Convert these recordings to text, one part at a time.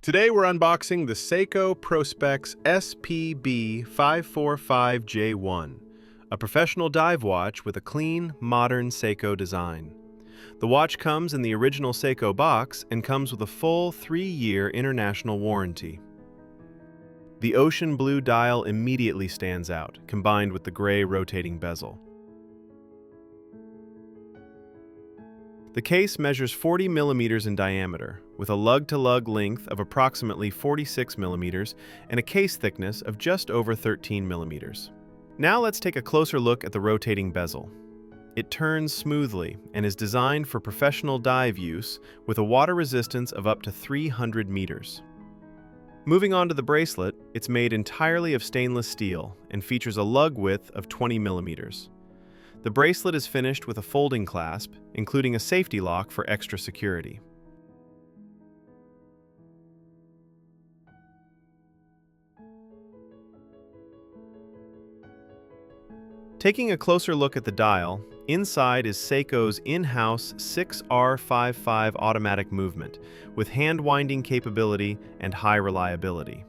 Today we're unboxing the Seiko Prospex SPB545J1, a professional dive watch with a clean, modern Seiko design. The watch comes in the original Seiko box and comes with a full 3-year international warranty. The ocean blue dial immediately stands out, combined with the gray rotating bezel. The case measures 40 millimeters in diameter, with a lug-to-lug length of approximately 46 millimeters and a case thickness of just over 13 millimeters. Now let's take a closer look at the rotating bezel. It turns smoothly and is designed for professional dive use with a water resistance of up to 300 meters. Moving on to the bracelet, it's made entirely of stainless steel and features a lug width of 20 millimeters. The bracelet is finished with a folding clasp, including a safety lock for extra security. Taking a closer look at the dial, inside is Seiko's in-house 6R55 automatic movement with hand-winding capability and high reliability.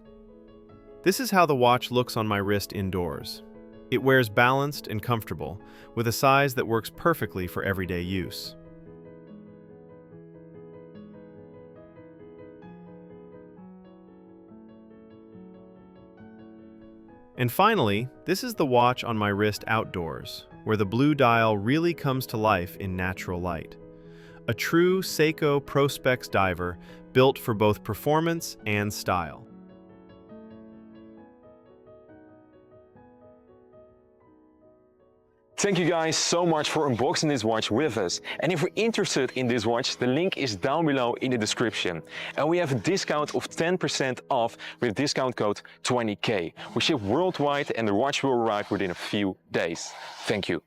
This is how the watch looks on my wrist indoors. It wears balanced and comfortable, with a size that works perfectly for everyday use. And finally, this is the watch on my wrist outdoors, where the blue dial really comes to life in natural light. A true Seiko Prospex diver built for both performance and style. Thank you guys so much for unboxing this watch with us. And if you're interested in this watch, the link is down below in the description. And we have a discount of 10% off with discount code 20K. We ship worldwide and the watch will arrive within a few days. Thank you.